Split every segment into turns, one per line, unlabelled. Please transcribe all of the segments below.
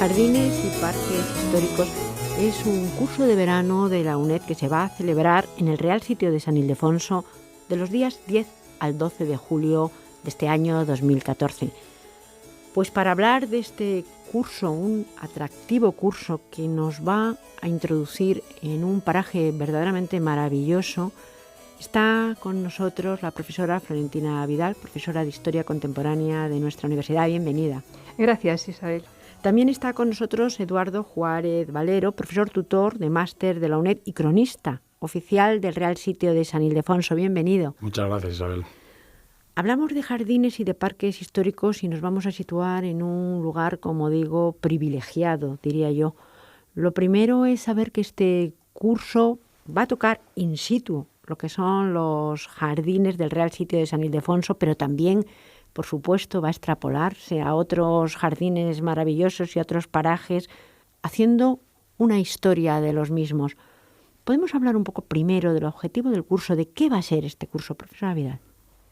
Jardines y Parques Históricos es un curso de verano de la UNED que se va a celebrar en el Real Sitio de San Ildefonso de los días 10 al 12 de julio de este año 2014. Pues para hablar de este curso, un atractivo curso que nos va a introducir en un paraje verdaderamente maravilloso, está con nosotros la profesora Florentina Vidal, profesora de Historia Contemporánea de nuestra universidad. Bienvenida.
Gracias, Isabel.
También está con nosotros Eduardo Juárez Valero, profesor tutor de máster de la UNED y cronista oficial del Real Sitio de San Ildefonso. Bienvenido.
Muchas gracias, Isabel.
Hablamos de jardines y de parques históricos y nos vamos a situar en un lugar, como digo, privilegiado, diría yo. Lo primero es saber que este curso va a tocar in situ lo que son los jardines del Real Sitio de San Ildefonso, pero también, por supuesto, va a extrapolarse a otros jardines maravillosos y a otros parajes, haciendo una historia de los mismos. ¿Podemos hablar un poco primero del objetivo del curso? ¿De qué va a ser este curso, profesora Vidal?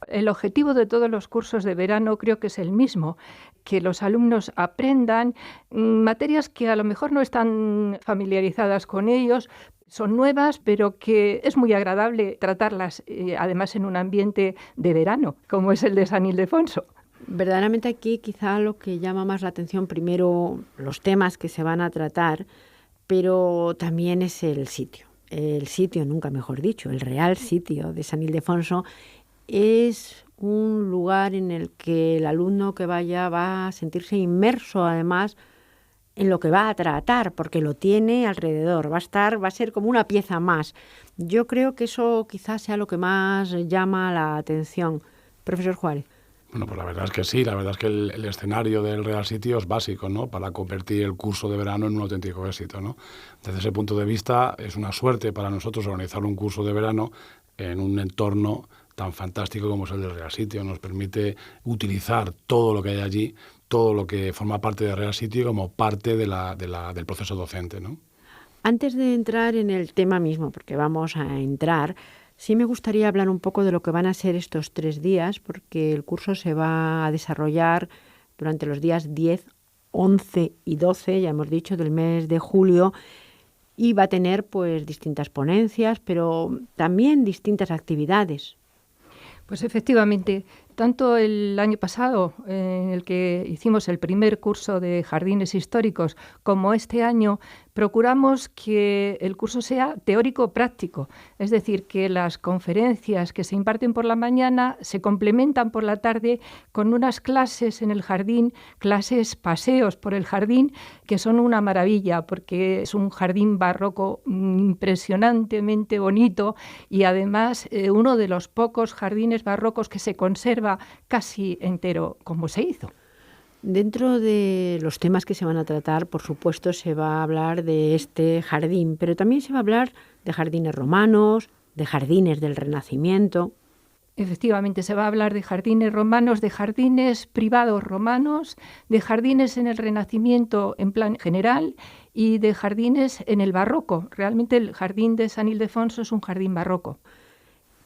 El objetivo de todos los cursos de verano creo que es el mismo, que los alumnos aprendan materias que a lo mejor no están familiarizadas con ellos, son nuevas, pero que es muy agradable tratarlas, además en un ambiente de verano, como es el de San Ildefonso.
Verdaderamente aquí quizá lo que llama más la atención primero los temas que se van a tratar, pero también es el sitio. El sitio, nunca mejor dicho, el Real Sitio de San Ildefonso es un lugar en el que el alumno que vaya va a sentirse inmerso además en lo que va a tratar, porque lo tiene alrededor, va a ser como una pieza más. Yo creo que eso quizás sea lo que más llama la atención. Profesor Juárez.
Bueno, pues la verdad es que sí, la verdad es que el escenario del Real Sitio es básico, ¿no?, para convertir el curso de verano en un auténtico éxito, ¿no? Desde ese punto de vista es una suerte para nosotros organizar un curso de verano en un entorno tan fantástico como es el del Real Sitio. Nos permite utilizar todo lo que hay allí, todo lo que forma parte del Real Sitio como parte del proceso docente, ¿no?
Antes de entrar en el tema mismo, porque vamos a entrar, sí me gustaría hablar un poco de lo que van a ser estos 3 días, porque el curso se va a desarrollar durante los días 10, 11 y 12, ya hemos dicho, del mes de julio, y va a tener pues distintas ponencias, pero también distintas actividades.
Pues efectivamente, tanto el año pasado, en el que hicimos el primer curso de jardines históricos, como este año, procuramos que el curso sea teórico-práctico, es decir, que las conferencias que se imparten por la mañana se complementan por la tarde con unas clases en el jardín, clases paseos por el jardín, que son una maravilla, porque es un jardín barroco impresionantemente bonito y además uno de los pocos jardines barrocos que se conserva casi entero como se hizo.
Dentro de los temas que se van a tratar, por supuesto, se va a hablar de este jardín, pero también se va a hablar de jardines romanos, de jardines del Renacimiento.
Efectivamente, se va a hablar de jardines romanos, de jardines privados romanos, de jardines en el Renacimiento en plan general y de jardines en el barroco. Realmente el jardín de San Ildefonso es un jardín barroco.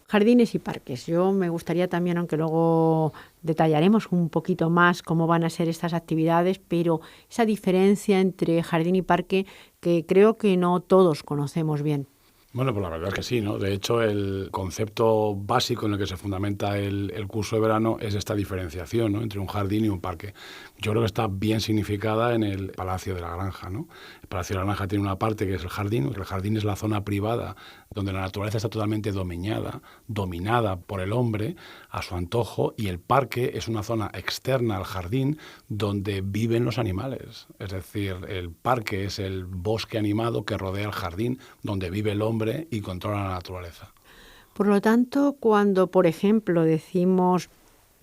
Jardines y parques. Yo me gustaría también, aunque luego detallaremos un poquito más cómo van a ser estas actividades, pero esa diferencia entre jardín y parque que creo que no todos conocemos bien.
Bueno, pues la verdad es que sí, ¿no? De hecho, el concepto básico en el que se fundamenta el curso de verano es esta diferenciación, ¿no?, entre un jardín y un parque. Yo creo que está bien significada en el Palacio de la Granja, ¿no? El Palacio de la Granja tiene una parte que es el jardín, que el jardín es la zona privada donde la naturaleza está totalmente dominada por el hombre a su antojo, y el parque es una zona externa al jardín donde viven los animales. Es decir, el parque es el bosque animado que rodea el jardín donde vive el hombre y controla la naturaleza.
Por lo tanto, cuando, por ejemplo, decimos,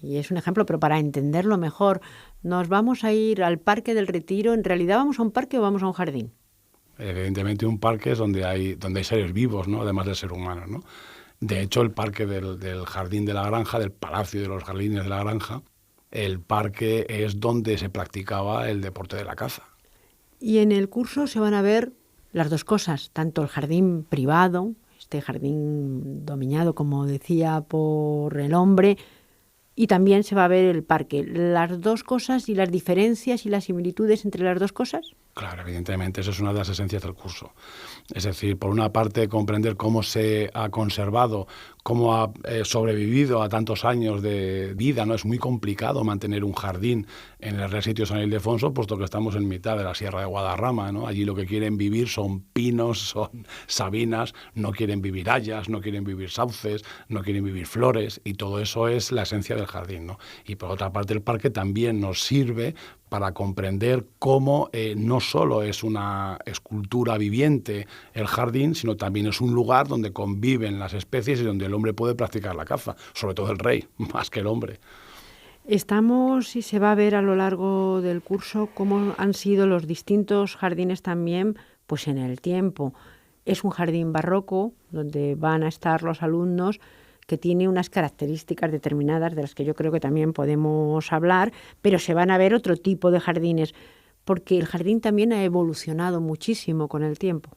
y es un ejemplo, pero para entenderlo mejor, nos vamos a ir al Parque del Retiro, ¿en realidad vamos a un parque o vamos a un jardín?
Evidentemente un parque es donde hay seres vivos, ¿no?, además del ser humano, ¿no? De hecho, el parque del Jardín de la Granja, del Palacio de los Jardines de la Granja, el parque es donde se practicaba el deporte de la caza.
Y en el curso se van a ver las dos cosas, tanto el jardín privado, este jardín dominado, como decía, por el hombre, y también se va a ver el parque. ¿Las dos cosas y las diferencias y las similitudes entre las dos cosas?
Claro, evidentemente, eso es una de las esencias del curso. Es decir, por una parte, comprender cómo se ha conservado, cómo ha sobrevivido a tantos años de vida, ¿no? Es muy complicado mantener un jardín en el Real Sitio San Ildefonso, puesto que estamos en mitad de la Sierra de Guadarrama, ¿no? Allí lo que quieren vivir son pinos, son sabinas, no quieren vivir hayas, no quieren vivir sauces, no quieren vivir flores, y todo eso es la esencia del jardín, ¿no? Y por otra parte, el parque también nos sirve para comprender cómo no solo es una escultura viviente el jardín, sino también es un lugar donde conviven las especies y donde el hombre puede practicar la caza, sobre todo el rey, más que el hombre.
Estamos y se va a ver a lo largo del curso cómo han sido los distintos jardines también, pues en el tiempo. Es un jardín barroco donde van a estar los alumnos, que tiene unas características determinadas de las que yo creo que también podemos hablar, pero se van a ver otro tipo de jardines, porque el jardín también ha evolucionado muchísimo con el tiempo.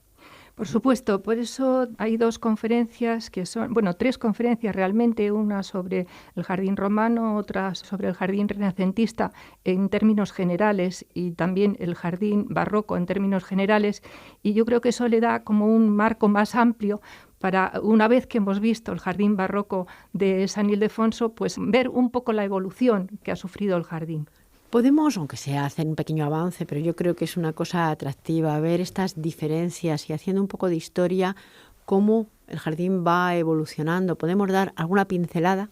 Por supuesto, por eso hay dos conferencias que son, bueno, tres conferencias realmente, una sobre el jardín romano, otra sobre el jardín renacentista en términos generales y también el jardín barroco en términos generales, y yo creo que eso le da como un marco más amplio para, una vez que hemos visto el jardín barroco de San Ildefonso, pues ver un poco la evolución que ha sufrido el jardín.
Podemos, aunque sea hacer un pequeño avance, pero yo creo que es una cosa atractiva ver estas diferencias y haciendo un poco de historia, cómo el jardín va evolucionando. ¿Podemos dar alguna pincelada?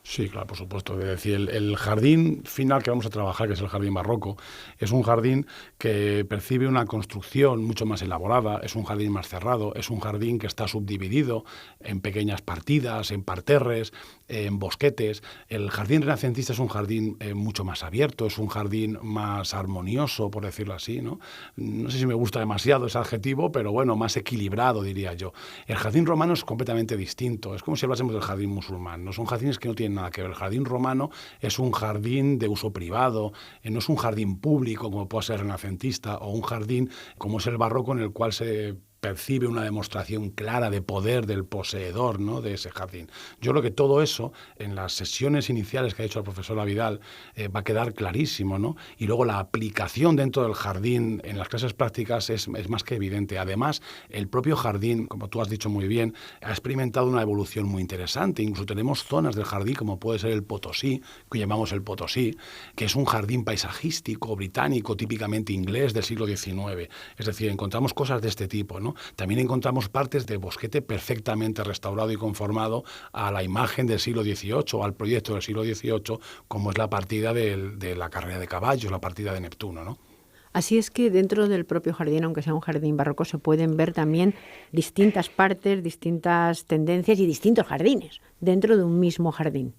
Sí, claro, por supuesto. Es decir, el jardín final que vamos a trabajar, que es el jardín barroco, es un jardín que percibe una construcción mucho más elaborada, es un jardín más cerrado, es un jardín que está subdividido en pequeñas partidas, en parterres, en bosquetes. El jardín renacentista es un jardín mucho más abierto, es un jardín más armonioso, por decirlo así, ¿no? No sé si me gusta demasiado ese adjetivo, pero bueno, más equilibrado, diría yo. El jardín romano es completamente distinto, es como si hablásemos del jardín musulmán, ¿no? Son jardines que no tienen nada que ver. El jardín romano es un jardín de uso privado, no es un jardín público como puede ser renacentista, o un jardín como es el barroco en el cual se percibe una demostración clara de poder del poseedor, ¿no?, de ese jardín. Yo creo que todo eso, en las sesiones iniciales que ha hecho el profesor Avidal, va a quedar clarísimo, ¿no? Y luego la aplicación dentro del jardín en las clases prácticas es más que evidente. Además, el propio jardín, como tú has dicho muy bien, ha experimentado una evolución muy interesante. Incluso tenemos zonas del jardín, como puede ser el Potosí, que llamamos el Potosí, que es un jardín paisajístico británico, típicamente inglés del siglo XIX. Es decir, encontramos cosas de este tipo, ¿no? También encontramos partes de bosquete perfectamente restaurado y conformado a la imagen del siglo XVIII, o al proyecto del siglo XVIII, como es la partida de la carrera de caballos, la partida de Neptuno, ¿no?
Así es que dentro del propio jardín, aunque sea un jardín barroco, se pueden ver también distintas partes, distintas tendencias y distintos jardines dentro de un mismo jardín.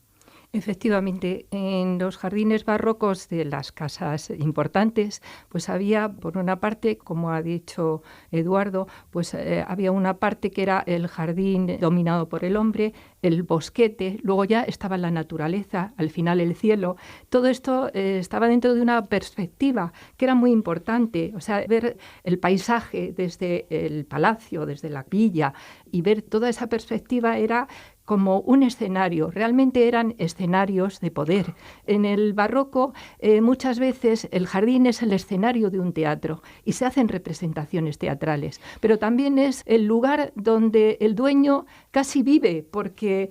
Efectivamente, en los jardines barrocos de las casas importantes, pues había, por una parte, como ha dicho Eduardo, pues había una parte que era el jardín dominado por el hombre, el bosquete, luego ya estaba la naturaleza, al final el cielo. Todo esto estaba dentro de una perspectiva que era muy importante, o sea, ver el paisaje desde el palacio, desde la villa, y ver toda esa perspectiva era como un escenario, realmente eran escenarios de poder. En el barroco muchas veces el jardín es el escenario de un teatro y se hacen representaciones teatrales, pero también es el lugar donde el dueño casi vive, porque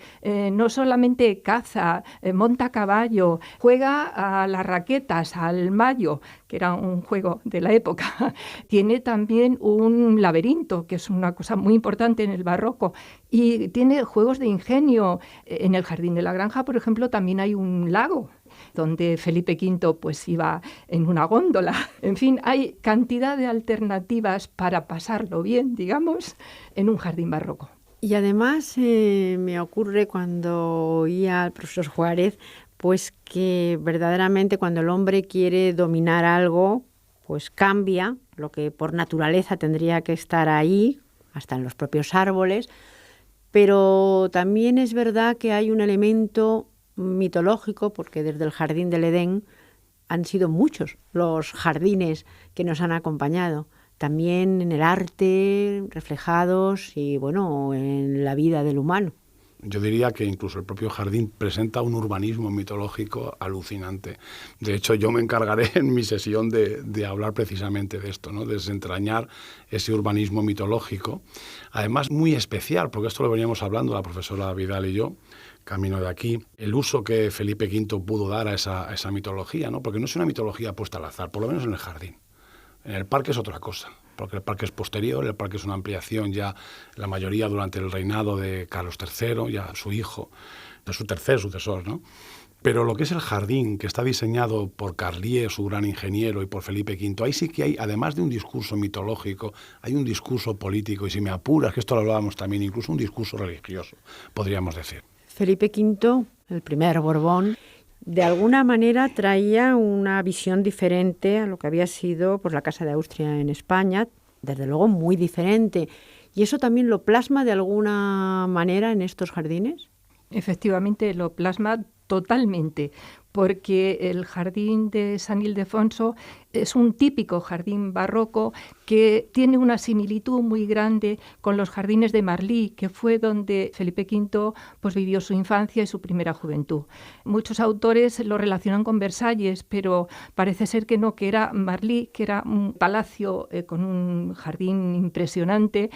no solamente caza, monta a caballo, juega a las raquetas, al mayo, que era un juego de la época, tiene también un laberinto, que es una cosa muy importante en el barroco, y tiene juegos de ingenio. En el Jardín de la Granja, por ejemplo, también hay un lago donde Felipe V pues iba en una góndola. En fin, hay cantidad de alternativas para pasarlo bien, digamos, en un jardín barroco.
Y además me ocurre cuando oía al profesor Juárez, pues que verdaderamente cuando el hombre quiere dominar algo, pues cambia lo que por naturaleza tendría que estar ahí, hasta en los propios árboles, pero también es verdad que hay un elemento mitológico, porque desde el Jardín del Edén han sido muchos los jardines que nos han acompañado, también en el arte reflejados y bueno, en la vida del humano.
Yo diría que incluso el propio jardín presenta un urbanismo mitológico alucinante. De hecho, yo me encargaré en mi sesión de hablar precisamente de esto, ¿no? De desentrañar ese urbanismo mitológico. Además, muy especial, porque esto lo veníamos hablando la profesora Vidal y yo, camino de aquí, el uso que Felipe V pudo dar a esa mitología, ¿no? Porque no es una mitología puesta al azar, por lo menos en el jardín. En el parque es otra cosa, porque el parque es posterior, el parque es una ampliación ya, la mayoría durante el reinado de Carlos III, ya su hijo, de su tercer sucesor, ¿no? Pero lo que es el jardín, que está diseñado por Carlier, su gran ingeniero, y por Felipe V, ahí sí que hay, además de un discurso mitológico, hay un discurso político, y si me apuras, que esto lo hablábamos también, incluso un discurso religioso, podríamos decir.
Felipe V, el primer Borbón, de alguna manera traía una visión diferente a lo que había sido pues, la Casa de Austria en España, desde luego muy diferente. ¿Y eso también lo plasma de alguna manera en estos jardines?
Efectivamente, lo plasma totalmente, porque el jardín de San Ildefonso es un típico jardín barroco que tiene una similitud muy grande con los jardines de Marly, que fue donde Felipe V pues, vivió su infancia y su primera juventud. Muchos autores lo relacionan con Versalles, pero parece ser que no, que era Marly, que era un palacio con un jardín impresionante,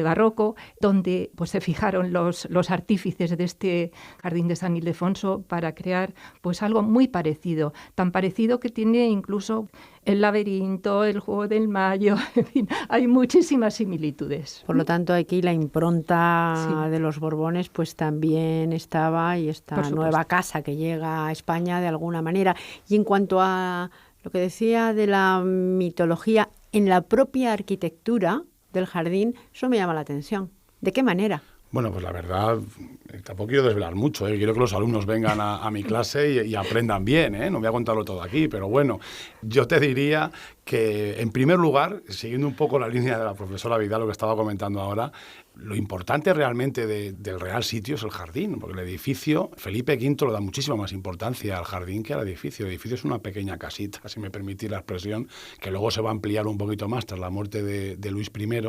barroco, donde pues, se fijaron los artífices de este jardín de San Ildefonso para crear pues, algo muy parecido, tan parecido que tiene incluso el laberinto, el juego del mayo, en fin, hay muchísimas similitudes.
Por lo tanto, aquí la impronta de los Borbones pues también estaba, y esta nueva casa que llega a España de alguna manera. Y en cuanto a lo que decía de la mitología en la propia arquitectura del jardín, eso me llama la atención. ¿De qué manera?
Bueno, pues la verdad, tampoco quiero desvelar mucho, ¿eh? Quiero que los alumnos vengan a mi clase y aprendan bien, ¿eh? No voy a contarlo todo aquí, pero bueno, yo te diría que, en primer lugar, siguiendo un poco la línea de la profesora Vidal, lo que estaba comentando ahora, lo importante realmente del Real Sitio es el jardín, porque el edificio, Felipe V le da muchísima más importancia al jardín que al edificio. El edificio es una pequeña casita, si me permitís la expresión, que luego se va a ampliar un poquito más tras la muerte de Luis I,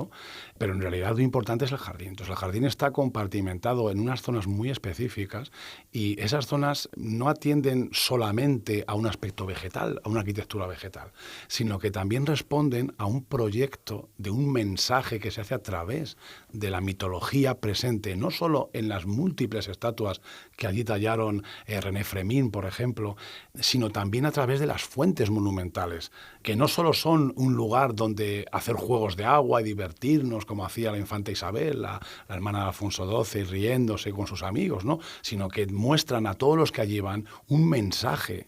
pero en realidad lo importante es el jardín. Entonces el jardín está compartimentado en unas zonas muy específicas y esas zonas no atienden solamente a un aspecto vegetal, a una arquitectura vegetal, sino que también responden a un proyecto de un mensaje que se hace a través de la mitología presente, no solo en las múltiples estatuas que allí tallaron René Frémin, por ejemplo, sino también a través de las fuentes monumentales, que no solo son un lugar donde hacer juegos de agua y divertirnos, como hacía la infanta Isabel, la hermana de Alfonso XII, riéndose con sus amigos, ¿no? Sino que muestran a todos los que allí van un mensaje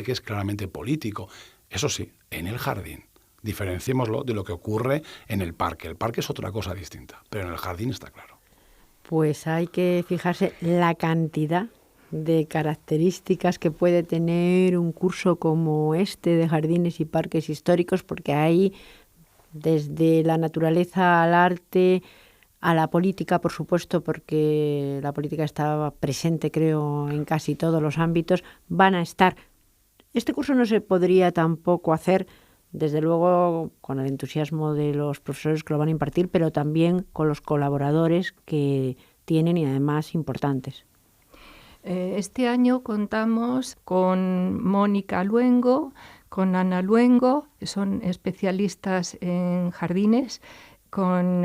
que es claramente político. Eso sí, en el jardín. Diferenciémoslo de lo que ocurre en el parque. El parque es otra cosa distinta, pero en el jardín está claro.
Pues hay que fijarse la cantidad de características que puede tener un curso como este de jardines y parques históricos, porque hay desde la naturaleza al arte, a la política, por supuesto, porque la política estaba presente, creo, en casi todos los ámbitos, van a estar. Este curso no se podría tampoco hacer, desde luego, con el entusiasmo de los profesores que lo van a impartir, pero también con los colaboradores que tienen y además importantes.
Este año contamos con Mónica Luengo, con Ana Luengo, que son especialistas en jardines, con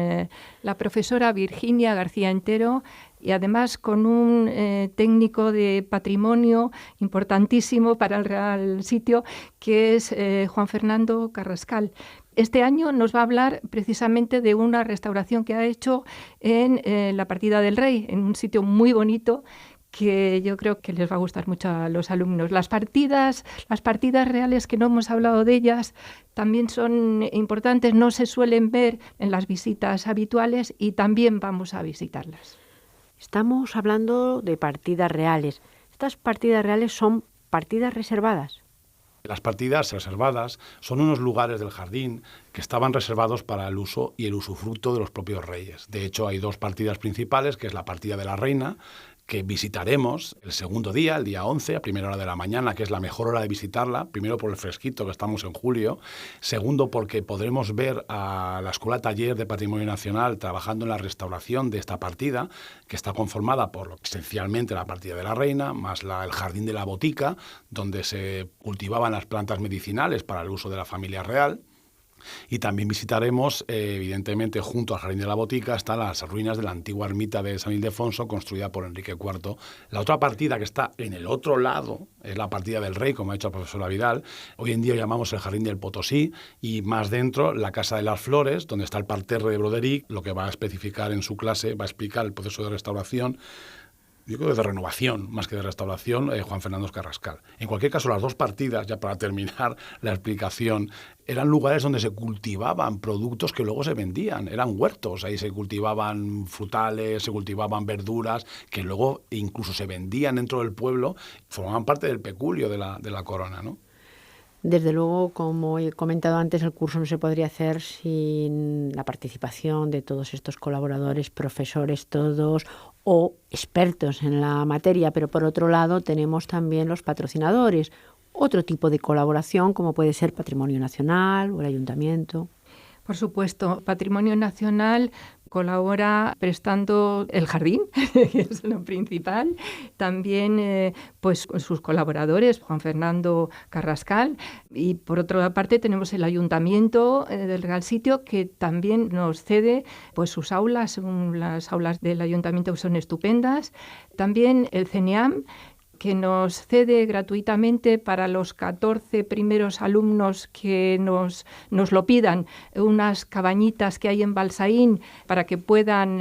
la profesora Virginia García Entero y además con un técnico de patrimonio importantísimo para el Real Sitio, que es Juan Fernando Carrascal. Este año nos va a hablar precisamente de una restauración que ha hecho en la Partida del Rey, en un sitio muy bonito que yo creo que les va a gustar mucho a los alumnos. Las partidas reales, que no hemos hablado de ellas, también son importantes, no se suelen ver en las visitas habituales y también vamos a visitarlas.
Estamos hablando de partidas reales. ¿Estas partidas reales son partidas reservadas?
Las partidas reservadas son unos lugares del jardín que estaban reservados para el uso y el usufructo de los propios reyes. De hecho, hay dos partidas principales, que es la partida de la reina, que visitaremos el segundo día, el día 11, a primera hora de la mañana, que es la mejor hora de visitarla, primero por el fresquito, que estamos en julio, segundo porque podremos ver a la Escuela Taller de Patrimonio Nacional trabajando en la restauración de esta partida, que está conformada por esencialmente la partida de la Reina, más el Jardín de la Botica, donde se cultivaban las plantas medicinales para el uso de la familia real. Y también visitaremos, evidentemente, junto al Jardín de la Botica, están las ruinas de la antigua ermita de San Ildefonso, construida por Enrique IV. La otra partida que está en el otro lado es la partida del Rey, como ha dicho la profesora Vidal. Hoy en día llamamos el Jardín del Potosí, y más dentro la Casa de las Flores, donde está el parterre de Broderick, lo que va a especificar en su clase, va a explicar el proceso de restauración, yo creo que de renovación más que de restauración, Juan Fernando Carrascal. En cualquier caso, las dos partidas, ya para terminar la explicación, eran lugares donde se cultivaban productos que luego se vendían, eran huertos, ahí se cultivaban frutales, se cultivaban verduras, que luego incluso se vendían dentro del pueblo, formaban parte del peculio de la corona, ¿no?
Desde luego, como he comentado antes, el curso no se podría hacer sin la participación de todos estos colaboradores, profesores todos o expertos en la materia, pero por otro lado tenemos también los patrocinadores, otro tipo de colaboración como puede ser Patrimonio Nacional o el Ayuntamiento.
Por supuesto, Patrimonio Nacional colabora prestando el jardín, que es lo principal. También pues sus colaboradores, Juan Fernando Carrascal. Y por otra parte tenemos el Ayuntamiento del Real Sitio, que también nos cede pues sus aulas. Las aulas del Ayuntamiento son estupendas. También el CENEAM, que nos cede gratuitamente para los 14 primeros alumnos que nos lo pidan, unas cabañitas que hay en Balsaín para que puedan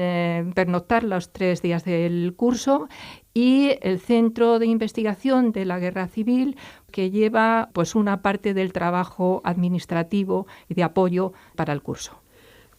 pernoctar los 3 días del curso, y el Centro de Investigación de la Guerra Civil, que lleva pues una parte del trabajo administrativo y de apoyo para el curso.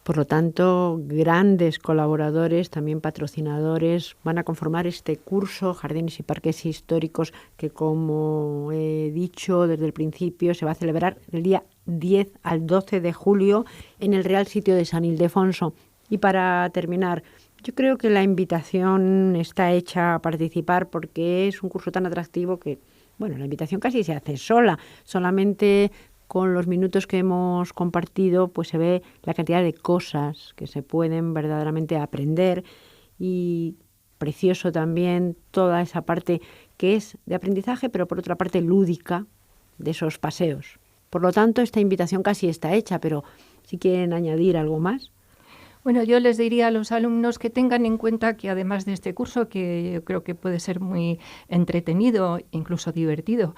Por lo tanto, grandes colaboradores, también patrocinadores, van a conformar este curso Jardines y Parques Históricos, que, como he dicho desde el principio, se va a celebrar del día 10 al 12 de julio en el Real Sitio de San Ildefonso. Y para terminar, yo creo que la invitación está hecha a participar porque es un curso tan atractivo que, bueno, la invitación casi se hace sola, solamente con los minutos que hemos compartido, pues se ve la cantidad de cosas que se pueden verdaderamente aprender, y precioso también toda esa parte que es de aprendizaje, pero por otra parte lúdica, de esos paseos. Por lo tanto, esta invitación casi está hecha, pero si quieren añadir algo más.
Bueno, yo les diría a los alumnos que tengan en cuenta que además de este curso, que yo creo que puede ser muy entretenido, incluso divertido,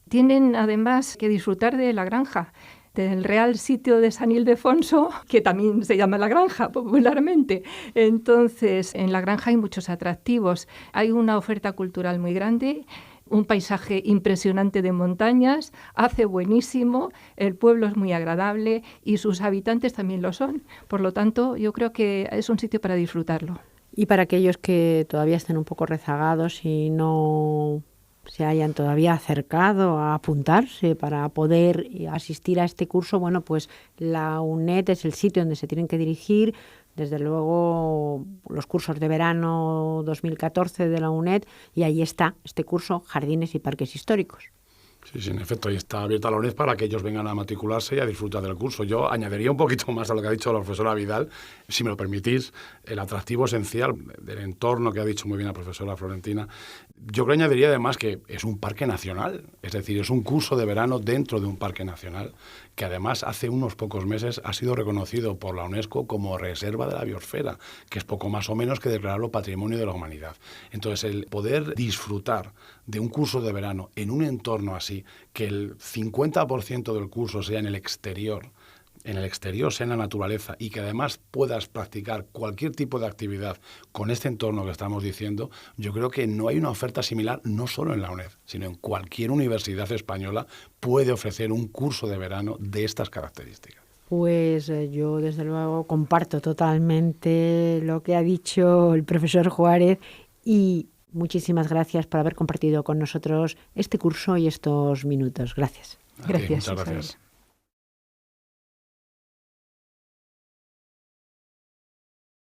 tienen además que disfrutar de la granja, del Real Sitio de San Ildefonso, que también se llama La Granja popularmente. Entonces, en la granja hay muchos atractivos, hay una oferta cultural muy grande, un paisaje impresionante de montañas, hace buenísimo, el pueblo es muy agradable y sus habitantes también lo son. Por lo tanto, yo creo que es un sitio para disfrutarlo.
Y para aquellos que todavía estén un poco rezagados y no se hayan todavía acercado a apuntarse para poder asistir a este curso, bueno, pues la UNED es el sitio donde se tienen que dirigir. Desde luego, los cursos de verano 2014 de la UNED, y ahí está este curso Jardines y Parques Históricos.
Sí, en efecto, ahí está abierta la UNED para que ellos vengan a matricularse y a disfrutar del curso. Yo añadiría un poquito más a lo que ha dicho la profesora Vidal, si me lo permitís, el atractivo esencial del entorno que ha dicho muy bien la profesora Florentina. Yo creo que añadiría además que es un parque nacional, es decir, es un curso de verano dentro de un parque nacional, que además hace unos pocos meses ha sido reconocido por la UNESCO como reserva de la biosfera, que es poco más o menos que declararlo patrimonio de la humanidad. Entonces, el poder disfrutar de un curso de verano en un entorno así, que el 50% del curso sea en el exterior sea en la naturaleza, y que además puedas practicar cualquier tipo de actividad con este entorno que estamos diciendo, yo creo que no hay una oferta similar, no solo en la UNED, sino en cualquier universidad española puede ofrecer un curso de verano de estas características.
Pues yo desde luego comparto totalmente lo que ha dicho el profesor Juárez, y muchísimas gracias por haber compartido con nosotros este curso y estos minutos. Gracias.
Gracias.
Muchas gracias.